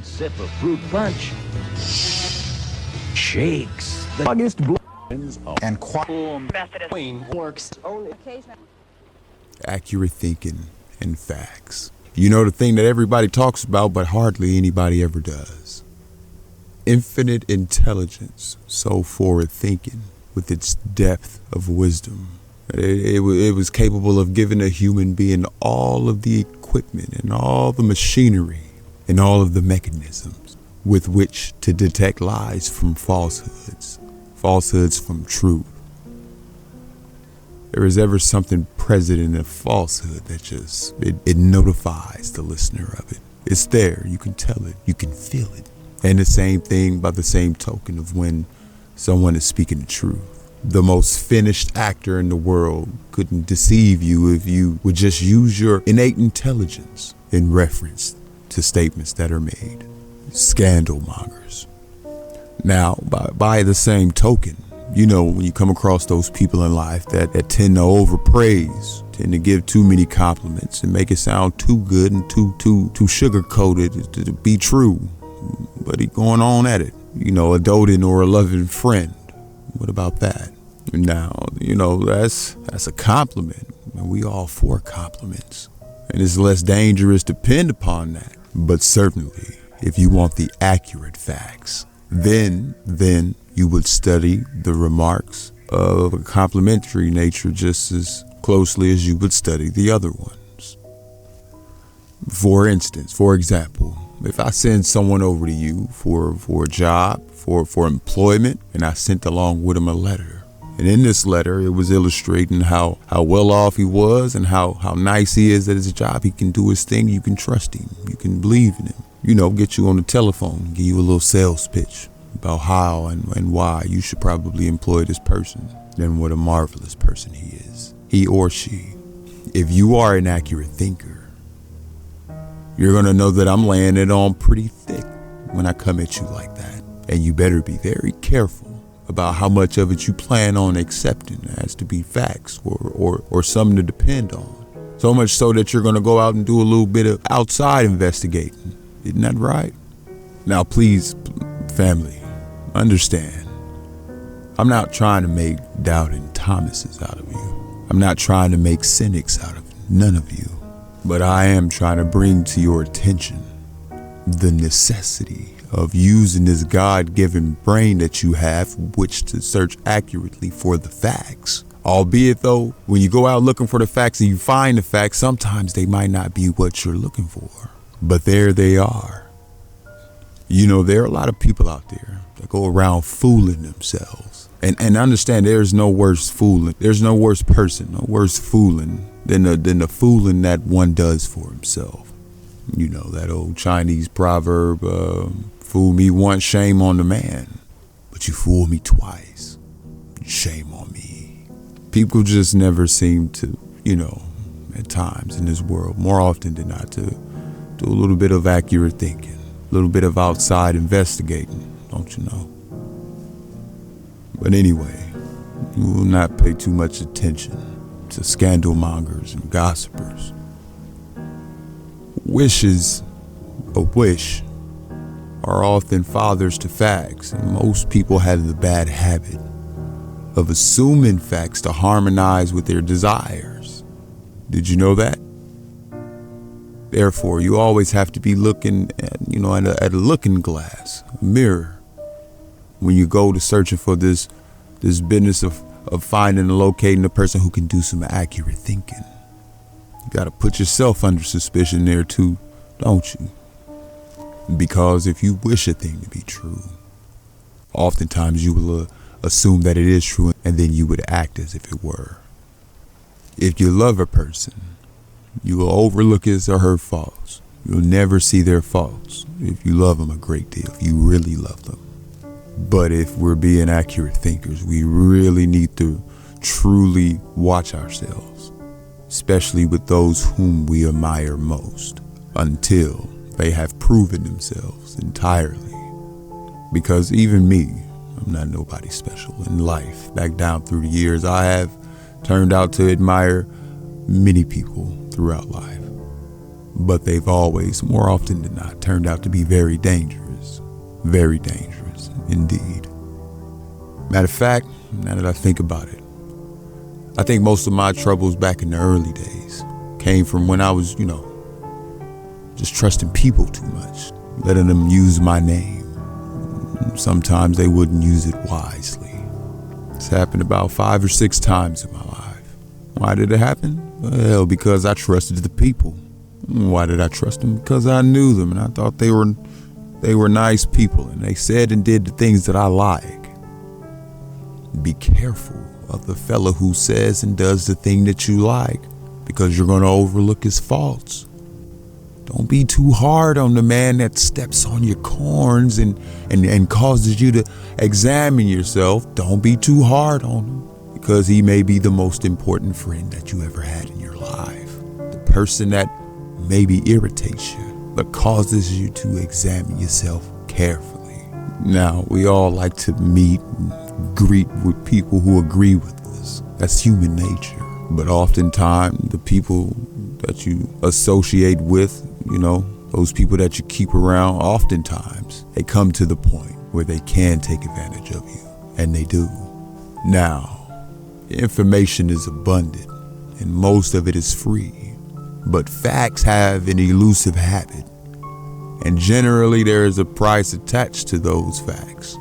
sip of fruit punch shakes the August and works only occasionally. Accurate thinking and facts. You know, the thing that everybody talks about but hardly anybody ever does. Infinite intelligence, so forward thinking with its depth of wisdom. It was capable of giving a human being all of the equipment and all the machinery and all of the mechanisms with which to detect lies from falsehoods, falsehoods from truth. There is ever something present in a falsehood that just, it notifies the listener of it. It's there, you can tell it, you can feel it. And the same thing by the same token of when someone is speaking the truth. The most finished actor in the world couldn't deceive you if you would just use your innate intelligence in reference to statements that are made. Scandal mongers. Now, by the same token, you know, when you come across those people in life that tend to overpraise, tend to give too many compliments and make it sound too good and too sugar-coated to be true, but he going on at it. You know, a doting or a loving friend. What about that? Now, you know, that's a compliment, and we all for compliments. And it's less dangerous to depend upon that. But certainly, if you want the accurate facts, then you would study the remarks of a complimentary nature just as closely as you would study the other ones. For instance, for example, if I send someone over to you for a job, for employment, and I sent along with him a letter, and in this letter it was illustrating how well off he was and how nice he is at his job, he can do his thing, you can trust him, you can believe in him, you know, get you on the telephone, give you a little sales pitch about how and why you should probably employ this person. Then what a marvelous person he is, he or she. If you are an accurate thinker, you're gonna know that I'm laying it on pretty thick when I come at you like that. And you better be very careful about how much of it you plan on accepting as to be facts or something to depend on. So much so that you're gonna go out and do a little bit of outside investigating. Isn't that right? Now please, family, understand. I'm not trying to make doubting Thomases out of you. I'm not trying to make cynics out of none of you. But I am trying to bring to your attention the necessity of using this God-given brain that you have, which to search accurately for the facts. Albeit though, when you go out looking for the facts and you find the facts, sometimes they might not be what you're looking for. But there they are. You know, there are a lot of people out there that go around fooling themselves. And understand there's no worse fooling. There's no worse person, no worse fooling than the fooling that one does for himself. You know, that old Chinese proverb, fool me once, shame on the man. But you fool me twice, shame on me. People just never seem to, you know, at times in this world, more often than not, to do a little bit of accurate thinking, a little bit of outside investigating, don't you know? But anyway, we will not pay too much attention to scandal mongers and gossipers. Wishes, a wish, are often fathers to facts, and most people have the bad habit of assuming facts to harmonize with their desires. Did you know that? Therefore, you always have to be looking at, you know, at a looking glass, a mirror, when you go to searching for this business of finding and locating a person who can do some accurate thinking. You gotta put yourself under suspicion there too, don't you? Because if you wish a thing to be true, oftentimes you will assume that it is true, and then you would act as if it were. If you love a person, you will overlook his or her faults. You'll never see their faults if you love them a great deal, if you really love them. But if we're being accurate thinkers, we really need to truly watch ourselves, especially with those whom we admire most, until they have proven themselves entirely. Because even me, I'm not nobody special in life. Back down through the years, I have turned out to admire many people throughout life. but they've always, more often than not, turned out to be very dangerous indeed. Matter of fact, now that I think about it, I think most of my troubles back in the early days came from when I was, just trusting people too much, letting them use my name. Sometimes they wouldn't use it wisely. It's happened about 5 or 6 times in my life. Why did it happen? Well, because I trusted the people. Why did I trust them? Because I knew them and I thought they were nice people and they said and did the things that I like. Be careful of the fella who says and does the thing that you like, because you're going to overlook his faults. Don't be too hard on the man that steps on your corns and causes you to examine yourself. Don't be too hard on him, because he may be the most important friend that you ever had in your life. The person that maybe irritates you, but causes you to examine yourself carefully. Now, we all like to meet and greet with people who agree with us. That's human nature. But oftentimes, the people that you associate with, those people that you keep around, oftentimes they come to the point where they can take advantage of you, and they do. Now, information is abundant and most of it is free, but facts have an elusive habit, and generally there is a price attached to those facts.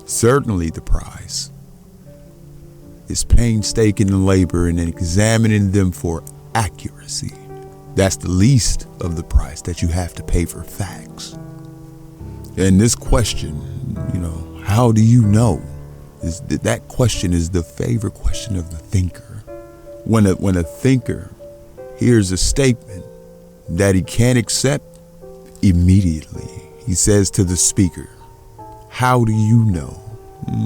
Certainly the price is painstaking labor in examining them for accuracy. That's the least of the price that you have to pay for facts. And this question, how do you know? That question is the favorite question of the thinker. When a thinker hears a statement that he can't accept, immediately he says to the speaker, "How do you know?"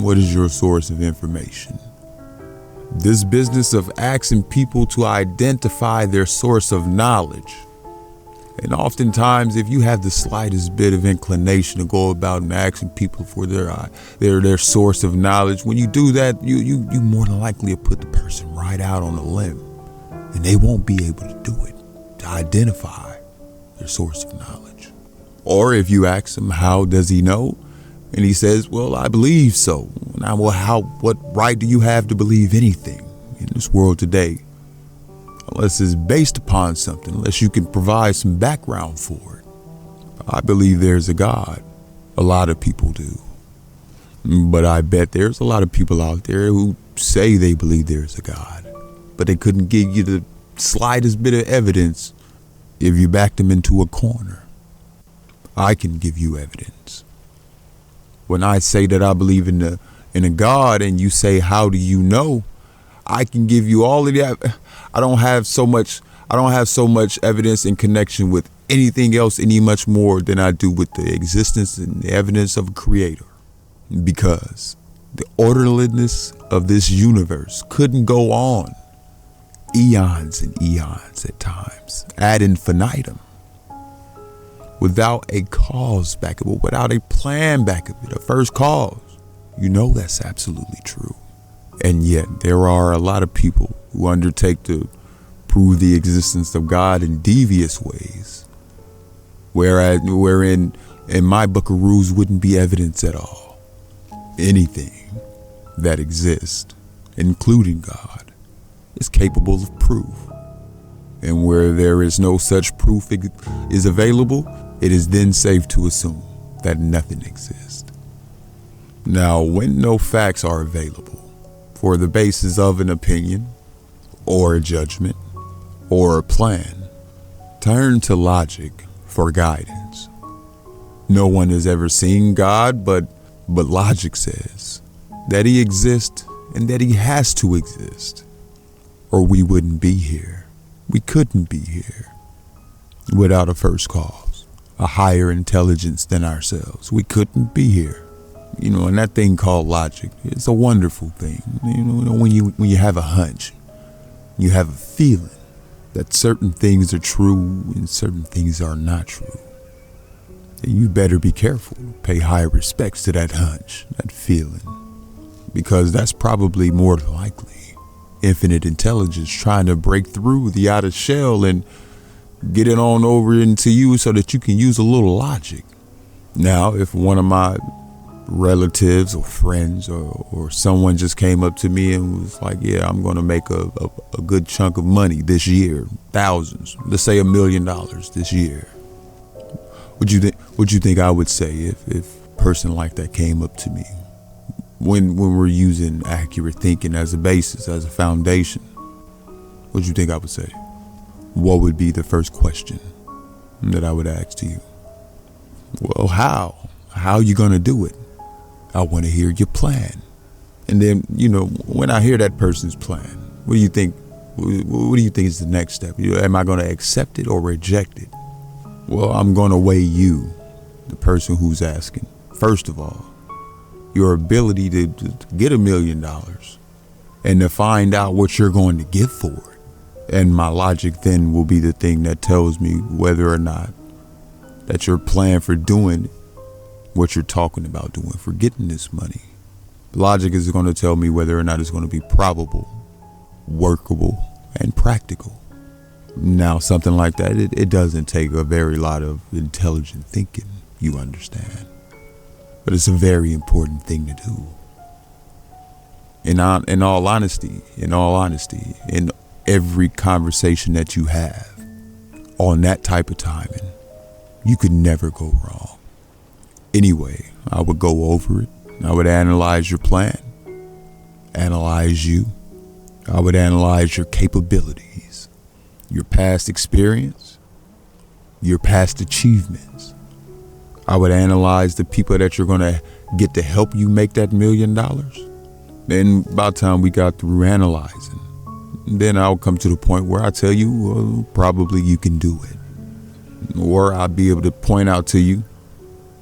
What is your source of information? This business of asking people to identify their source of knowledge. And oftentimes, if you have the slightest bit of inclination to go about and asking people for their source of knowledge, when you do that, you more than likely put the person right out on a limb, and they won't be able to do it, to identify their source of knowledge. Or if you ask him, how does he know? And he says, well, I believe so. Now, what right do you have to believe anything in this world today? Unless it's based upon something, unless you can provide some background for it. I believe there's a God. A lot of people do. But I bet there's a lot of people out there who say they believe there's a God, but they couldn't give you the slightest bit of evidence if you backed them into a corner. I can give you evidence. When I say that I believe in a God and you say, how do you know? I can give you all of that. I don't have so much evidence in connection with anything else any much more than I do with the existence and the evidence of a creator. Because the orderliness of this universe couldn't go on eons and eons at times, ad infinitum, without a cause back of it, without a plan back of it, a first cause. That's absolutely true. And yet there are a lot of people who undertake to prove the existence of God in devious ways, wherein in my buckaroos wouldn't be evidence at all. Anything that exists, including God, is capable of proof. And where there is no such proof is available, it is then safe to assume that nothing exists. Now, when no facts are available for the basis of an opinion or a judgment or a plan, turn to logic for guidance. No one has ever seen God, but logic says that he exists and that he has to exist, or we wouldn't be here. We couldn't be here without a first cause, a higher intelligence than ourselves. We couldn't be here. And that thing called logic, it's a wonderful thing. When you have a hunch, you have a feeling that certain things are true and certain things are not true. And you better be careful, pay high respects to that hunch, that feeling, because that's probably more than likely infinite intelligence trying to break through the outer shell and get it on over into you so that you can use a little logic. Now, if one of my relatives or friends or someone just came up to me and was like, yeah, I'm going to make a good chunk of money this year, thousands, let's say $1 million this year, would you think I would say if a person like that came up to me? When we're using accurate thinking as a basis, as a foundation, what do you think I would say? What would be the first question that I would ask to you? Well, how? How are you going to do it? I want to hear your plan. And then, when I hear that person's plan, what do you think? What do you think is the next step? Am I going to accept it or reject it? Well, I'm going to weigh you, the person who's asking. First of all, your ability to get $1 million and to find out what you're going to get for it. And my logic then will be the thing that tells me whether or not that your plan for doing what you're talking about doing, for getting this money. Logic is going to tell me whether or not it's going to be probable, workable, and practical. Now, something like that, it doesn't take a very lot of intelligent thinking, you understand. But it's a very important thing to do. In all honesty, in every conversation that you have on that type of timing, you could never go wrong. Anyway, I would go over it. I would analyze your plan, analyze you. I would analyze your capabilities, your past experience, your past achievements. I would analyze the people that you're going to get to help you make that $1 million. Then by the time we got through analyzing, then I'll come to the point where I tell you, well, probably you can do it. Or I'll be able to point out to you,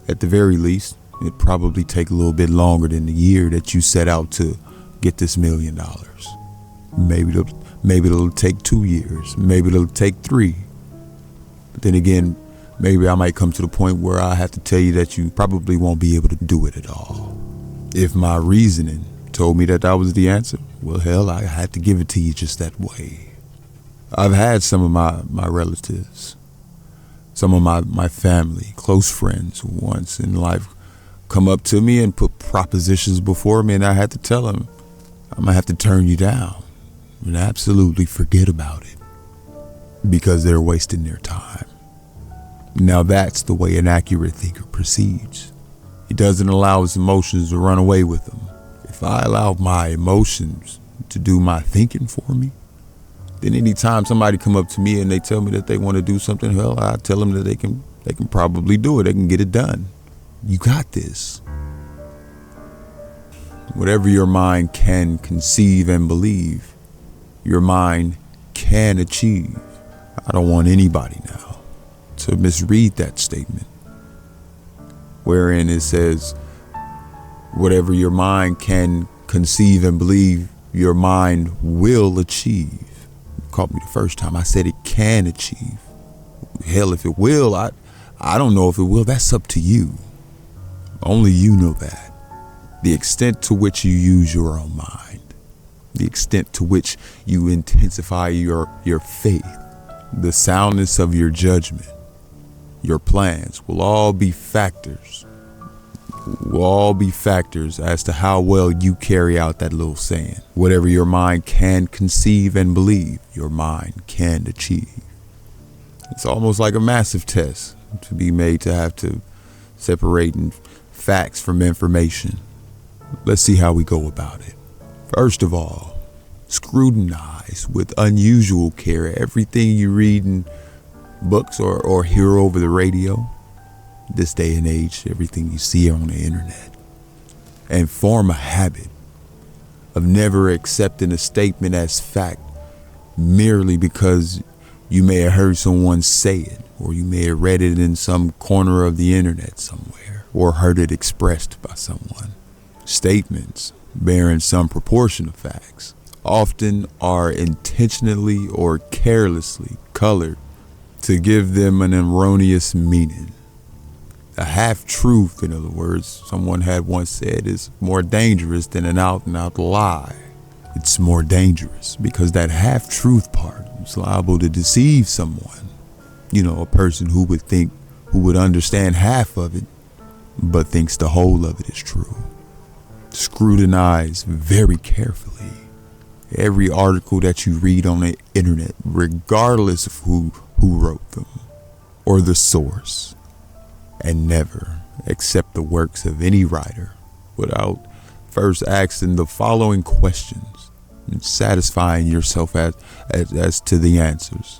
at the very least, it'd probably take a little bit longer than the year that you set out to get this $1 million. Maybe it'll take 2 years. Maybe it'll take 3. But then again, maybe I might come to the point where I have to tell you that you probably won't be able to do it at all. If my reasoning told me that was the answer, well, hell, I had to give it to you just that way. I've had some of my relatives, some of my family, close friends once in life come up to me and put propositions before me, and I had to tell them, I'm going to have to turn you down and absolutely forget about it because they're wasting their time. Now that's the way an accurate thinker proceeds. He doesn't allow his emotions to run away with him. If I allow my emotions to do my thinking for me, then anytime somebody come up to me and they tell me that they want to do something, well, I tell them that they can probably do it. They can get it done. You got this. Whatever your mind can conceive and believe, your mind can achieve. I don't want anybody now to misread that statement, wherein it says, whatever your mind can conceive and believe, your mind will achieve. You caught me the first time. I said it can achieve. Hell, if it will, I don't know if it will. That's up to you. Only you know that. The extent to which you use your own mind, the extent to which you intensify your faith, the soundness of your judgment, your plans will all be factors. Will all be factors as to how well you carry out that little saying. Whatever your mind can conceive and believe, your mind can achieve. It's almost like a massive test to be made to have to separate facts from information. Let's see how we go about it. First of all, scrutinize with unusual care everything you read in books or hear over the radio. This day and age, everything you see on the internet. And form a habit of never accepting a statement as fact merely because you may have heard someone say it, or you may have read it in some corner of the internet somewhere, or heard it expressed by someone. Statements bearing some proportion of facts often are intentionally or carelessly colored to give them an erroneous meaning. A half-truth, in other words, someone had once said, is more dangerous than an out-and-out lie. It's more dangerous because that half-truth part is liable to deceive someone. a person who would understand half of it, but thinks the whole of it is true. Scrutinize very carefully every article that you read on the internet, regardless of who wrote them or the source, and never accept the works of any writer without first asking the following questions and satisfying yourself as to the answers.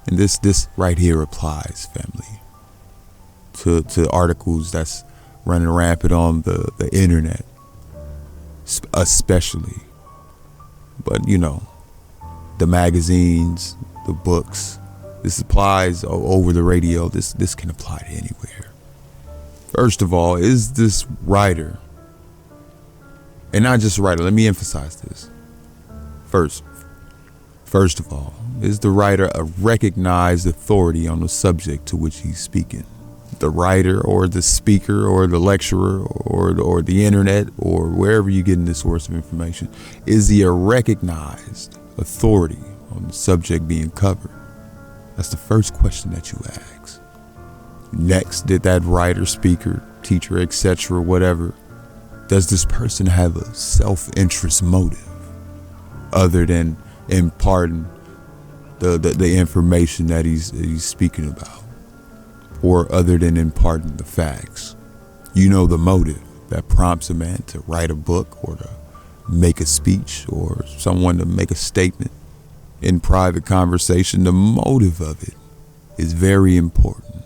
And this right here applies, family, to articles that's running rampant on the internet, especially. But the magazines, the books, this applies over the radio. This can apply to anywhere. First of all, is this writer, and not just writer, let me emphasize this. First of all, is the writer a recognized authority on the subject to which he's speaking? The writer or the speaker or the lecturer or the internet or wherever you're getting this source of information, is he a recognized authority on the subject being covered? That's the first question that you ask. Next, did that writer, speaker, teacher, etc., whatever, does this person have a self-interest motive other than imparting the information that he's speaking about, or other than imparting the facts? The motive that prompts a man to write a book or to make a speech or someone to make a statement in private conversation. The motive of it is very important.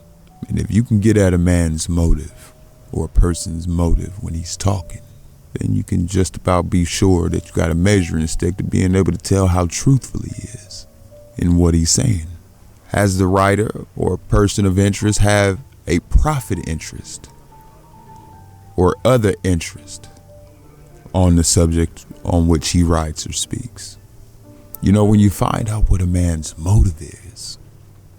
And if you can get at a man's motive or a person's motive when he's talking, then you can just about be sure that you got a measuring stick to being able to tell how truthful he is in what he's saying. Has the writer or person of interest have a profit interest or other interest on the subject on which he writes or speaks? When you find out what a man's motive is,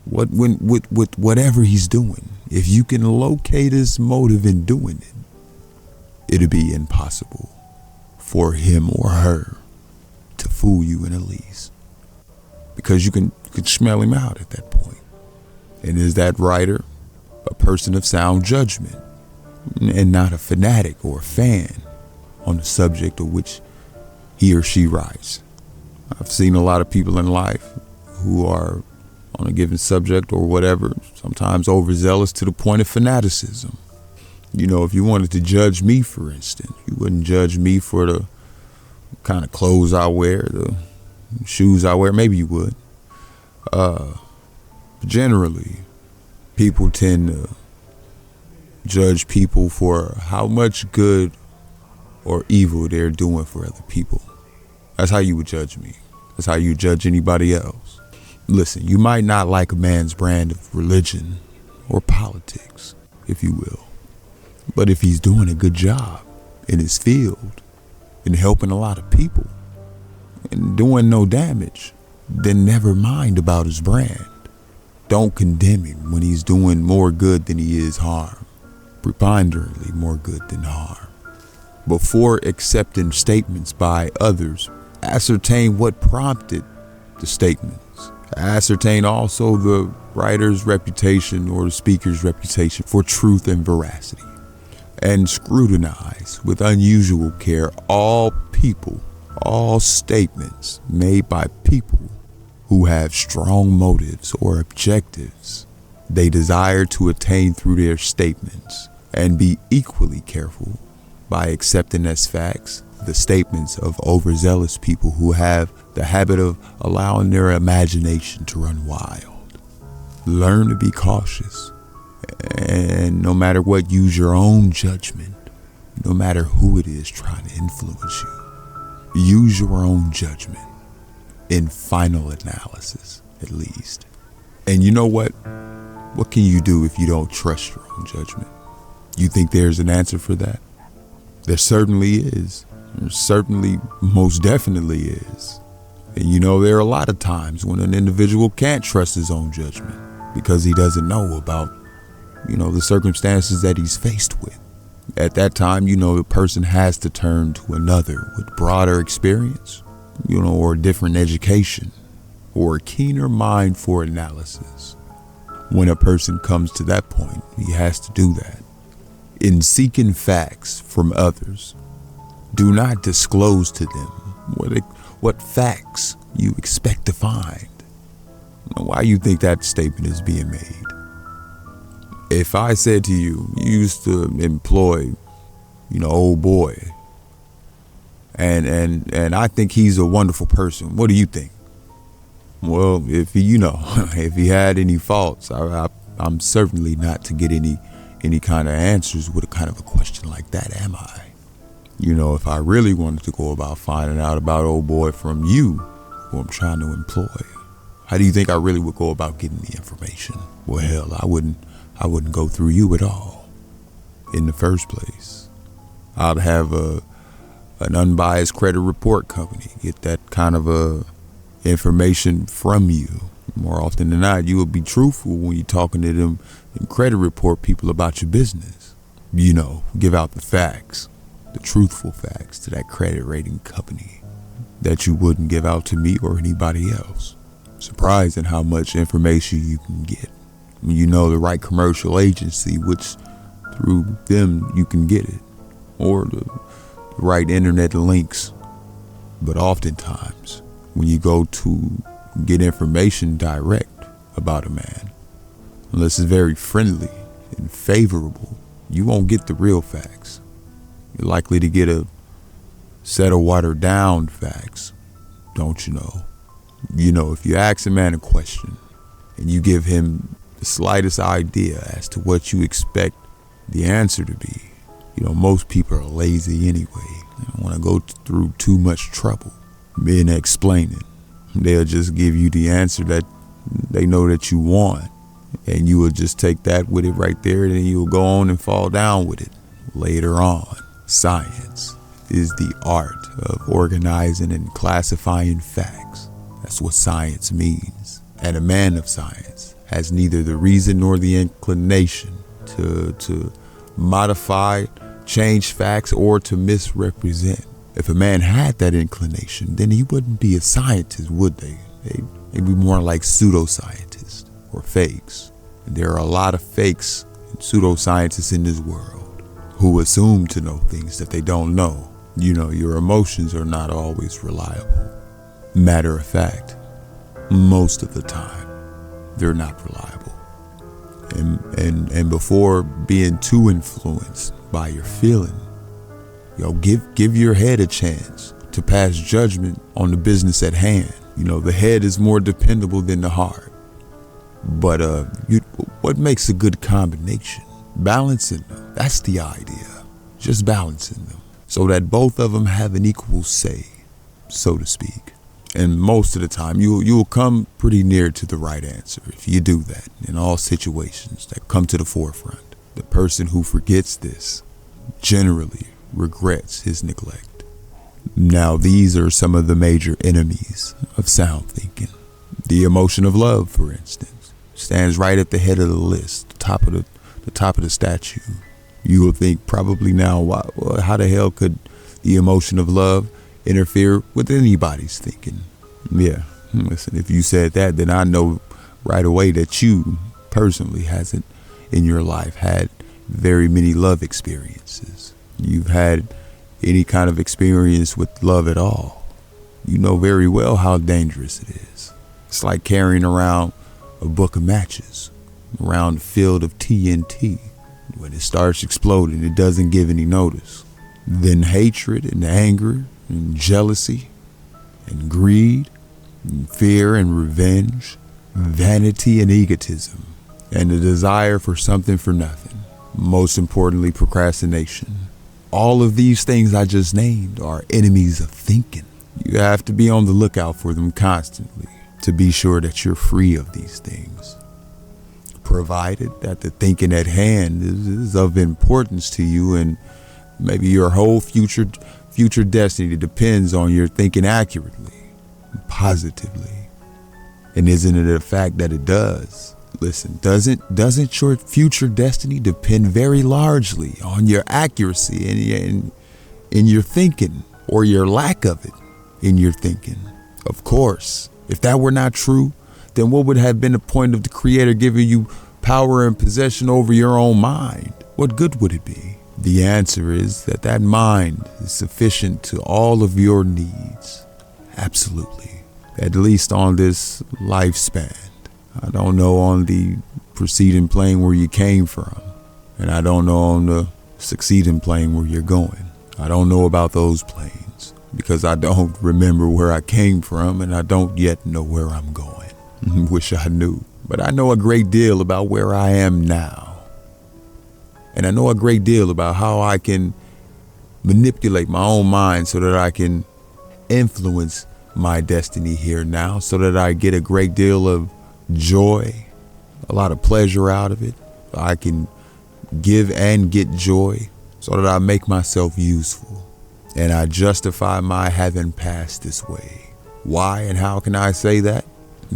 with whatever he's doing, if you can locate his motive in doing it, it'll be impossible for him or her to fool you in the least, because you can smell him out at that point. And is that writer a person of sound judgment and not a fanatic or a fan on the subject of which he or she writes? I've seen a lot of people in life who are on a given subject or whatever, sometimes overzealous to the point of fanaticism. If you wanted to judge me, for instance, you wouldn't judge me for the kind of clothes I wear, the shoes I wear. Maybe you would. But generally, people tend to judge people for how much good or evil they're doing for other people. That's how you would judge me. That's how you judge anybody else. Listen, you might not like a man's brand of religion or politics, if you will. But if he's doing a good job in his field and helping a lot of people and doing no damage, then never mind about his brand. Don't condemn him when he's doing more good than he is harm, preponderantly more good than harm. Before accepting statements by others, ascertain what prompted the statements. Ascertain also the writer's reputation or the speaker's reputation for truth and veracity. And scrutinize with unusual care all statements made by people who have strong motives or objectives they desire to attain through their statements, and be equally careful by accepting as facts the statements of overzealous people who have the habit of allowing their imagination to run wild. Learn to be cautious, and no matter what, use your own judgment. No matter who it is trying to influence you, use your own judgment in final analysis, at least. And you know what? What can you do if you don't trust your own judgment? You think there's an answer for that? There certainly is. There certainly, most definitely is. And there are a lot of times when an individual can't trust his own judgment because he doesn't know about, the circumstances that he's faced with. At that time, the person has to turn to another with broader experience, or different education, or a keener mind for analysis. when a person comes to that point, he has to do that. In seeking facts from others, do not disclose to them what facts you expect to find. Why you think that statement is being made? If I said to you, you used to employ, old boy, and I think he's a wonderful person, what do you think? Well, if he had any faults, I'm certainly not to get any kind of answers with a kind of a question like that, am I? If I really wanted to go about finding out about old boy from you, who I'm trying to employ, how do you think I really would go about getting the information? Well, hell, I wouldn't go through you at all. In the first place, I'd have an unbiased credit report company get that kind of information from you. More often than not, you will be truthful when you're talking to them and credit report people about your business. Give out the facts, the truthful facts to that credit rating company that you wouldn't give out to me or anybody else. Surprising how much information you can get when you know the right commercial agency, which through them you can get it, or the right internet links. But oftentimes, when you go to get information direct about a man, unless it's very friendly and favorable, you won't get the real facts. You're likely to get a set of watered down facts, don't you know? If you ask a man a question and you give him the slightest idea as to what you expect the answer to be, most people are lazy anyway. They don't want to go through too much trouble in explaining. They'll just give you the answer that they know that you want, and you will just take that with it right there, and then you'll go on and fall down with it later on. Science is the art of organizing and classifying facts. That's what science means. And a man of science has neither the reason nor the inclination to modify, change facts, or to misrepresent. If a man had that inclination, then he wouldn't be a scientist, would they? They'd be more like pseudoscientists or fakes. And there are a lot of fakes and pseudoscientists in this world who assume to know things that they don't know. Your emotions are not always reliable. Matter of fact, most of the time, they're not reliable. And before being too influenced by your feeling, give your head a chance to pass judgment on the business at hand. The head is more dependable than the heart. But what makes a good combination? Balancing them. That's the idea. Just balancing them so that both of them have an equal say, so to speak. And most of the time, you'll come pretty near to the right answer if you do that in all situations that come to the forefront. The person who forgets this generally regrets his neglect. Now, these are some of the major enemies of sound thinking. The emotion of love, for instance, stands right at the head of the list, the top of the statue. You will think probably now, how the hell could the emotion of love interfere with anybody's thinking? Yeah, listen, if you said that, then I know right away that you personally hasn't in your life had very many love experiences. You've had any kind of experience with love at all. You know very well how dangerous it is. It's like carrying around a book of matches around a field of TNT. When it starts exploding, it doesn't give any notice. Then hatred and anger and jealousy and greed and fear and revenge, vanity and egotism, and the desire for something for nothing. Most importantly, procrastination. All of these things I just named are enemies of thinking. You have to be on the lookout for them constantly to be sure that you're free of these things. Provided that the thinking at hand is of importance to you, and maybe your whole future destiny depends on your thinking accurately, positively. And isn't it a fact that it does? Listen, doesn't your future destiny depend very largely on your accuracy in your thinking, or your lack of it in your thinking? Of course, if that were not true, then what would have been the point of the Creator giving you power and possession over your own mind? What good would it be? The answer is that that mind is sufficient to all of your needs. Absolutely. At least on this lifespan. I don't know on the preceding plane where you came from. And I don't know on the succeeding plane where you're going. I don't know about those planes because I don't remember where I came from and I don't yet know where I'm going. Wish I knew. But I know a great deal about where I am now. And I know a great deal about how I can manipulate my own mind so that I can influence my destiny here now, so that I get a great deal of joy, a lot of pleasure out of it. I can give and get joy so that I make myself useful. And I justify my having passed this way. Why and how can I say that?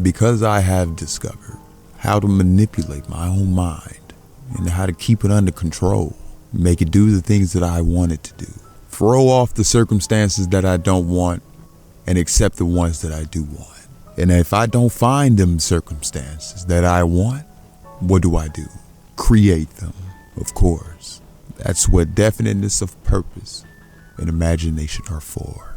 Because I have discovered how to manipulate my own mind and how to keep it under control, make it do the things that I want it to do, throw off the circumstances that I don't want and accept the ones that I do want. And if I don't find them circumstances that I want, what do? Create them, of course. That's what definiteness of purpose and imagination are for.